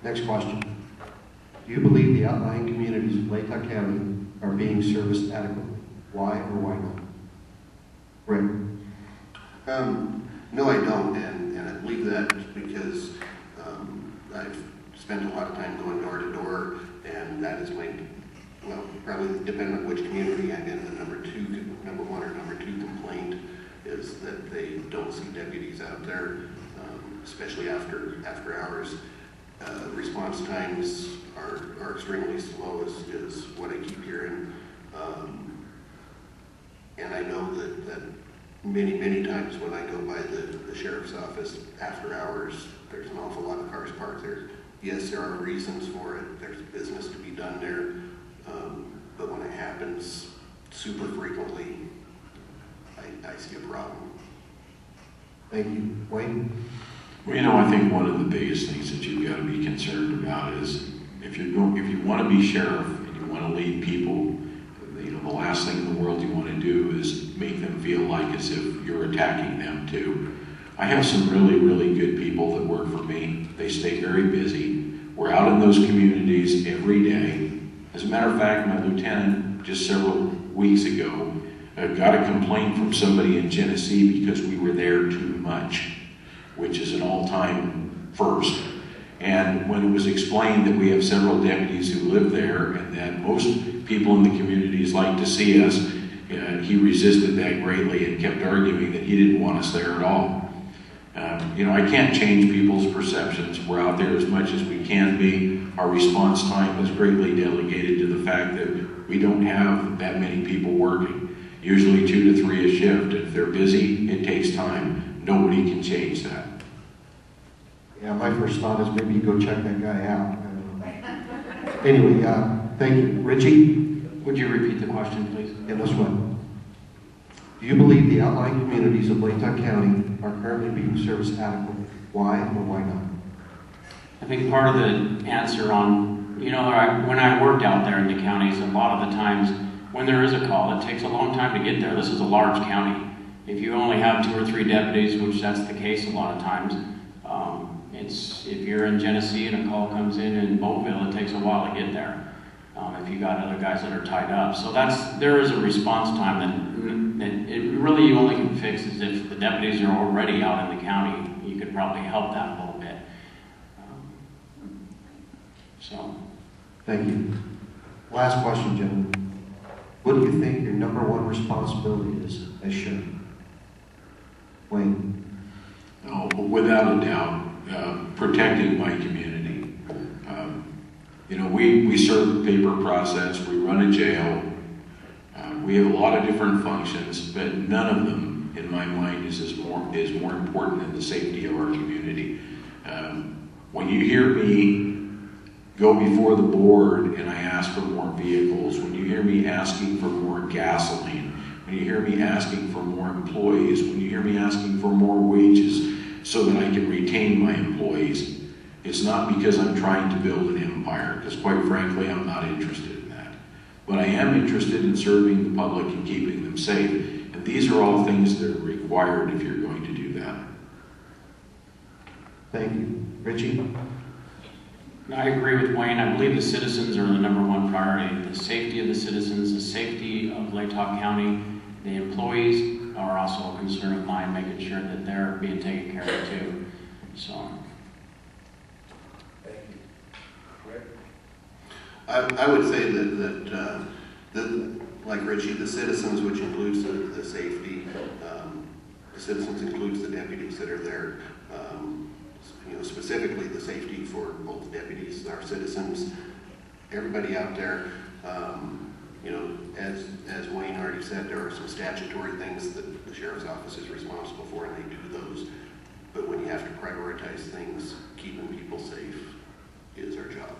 Next question. Do you believe the outlying communities of Latah County are being serviced adequately? Why or why not? Rick? No, I don't, and I believe that because I've spent a lot of time going door to door, and that is my, well, probably depending on which community I'm in, the number one or number two complaint is that they don't see deputies out there, especially after hours. Response times are extremely slow is what I keep hearing. And I know that many times when I go by the sheriff's office after hours, there's an awful lot of cars parked there. Yes, there are reasons for it. There's business to be done there. But when it happens super frequently, I see a problem. Thank you. Wayne? Well, you know, I think one of the biggest things that you've got to be concerned about is if you want to be sheriff and you want to lead people, you know, the last thing in the world you want to do is make them feel like as if you're attacking them too. I have some really good people that work for me. They stay very busy. We're out in those communities every day. As a matter of fact, my lieutenant just several weeks ago got a complaint from somebody in Genesee because we were there too much, which is an all-time first. And when it was explained that we have several deputies who live there and that most people in the communities like to see us, he resisted that greatly and kept arguing that he didn't want us there at all. You know, I can't change people's perceptions. We're out there as much as we can be. Our response time is greatly delegated to the fact that we don't have that many people working. Usually 2 to 3 a shift. If they're busy, it takes time. Nobody can change that. Yeah, my first thought is maybe you go check that guy out. Anyway, thank you. Richie? Would you repeat the question, please? Yeah, this one. Do you believe the outlying communities of Latah County are currently being serviced adequately? Why or why not? I think part of the answer on, you know, when I worked out there in the counties, a lot of the times when there is a call, it takes a long time to get there. This is a large county. If you only have 2 or 3 deputies, which that's the case a lot of times, if you're in Genesee and a call comes in Boatville, it takes a while to get there. If you got other guys that are tied up. So there is a response time that it really you only can fix is if the deputies are already out in the county, you could probably help that a little bit. Thank you. Last question, gentlemen. What do you think your number one responsibility is as sheriff? Wayne? Oh, without a doubt, protecting my community. You know, we serve the paper process, we run a jail, we have a lot of different functions, but none of them, in my mind, is more important than the safety of our community. When you hear me go before the board and I ask for more vehicles, when you hear me asking for more gasoline, when you hear me asking for more employees, when you hear me asking for more wages so that I can retain my employees, it's not because I'm trying to build an empire, because quite frankly, I'm not interested in that. But I am interested in serving the public and keeping them safe. And these are all things that are required if you're going to do that. Thank you. Richie? I agree with Wayne. I believe the citizens are the number one priority. The safety of the citizens, the safety of Latah County, the employees are also a concern of mine, making sure that they're being taken care of too. So. Thank you. Rick? I would say that like Richie, the citizens, which includes the safety, the citizens includes the deputies that are there. You know, specifically the safety for both deputies, our citizens, everybody out there. You know, as Wayne already said, there are some statutory things that the sheriff's office is responsible for, and they do those. But when you have to prioritize things, keeping people safe is our job.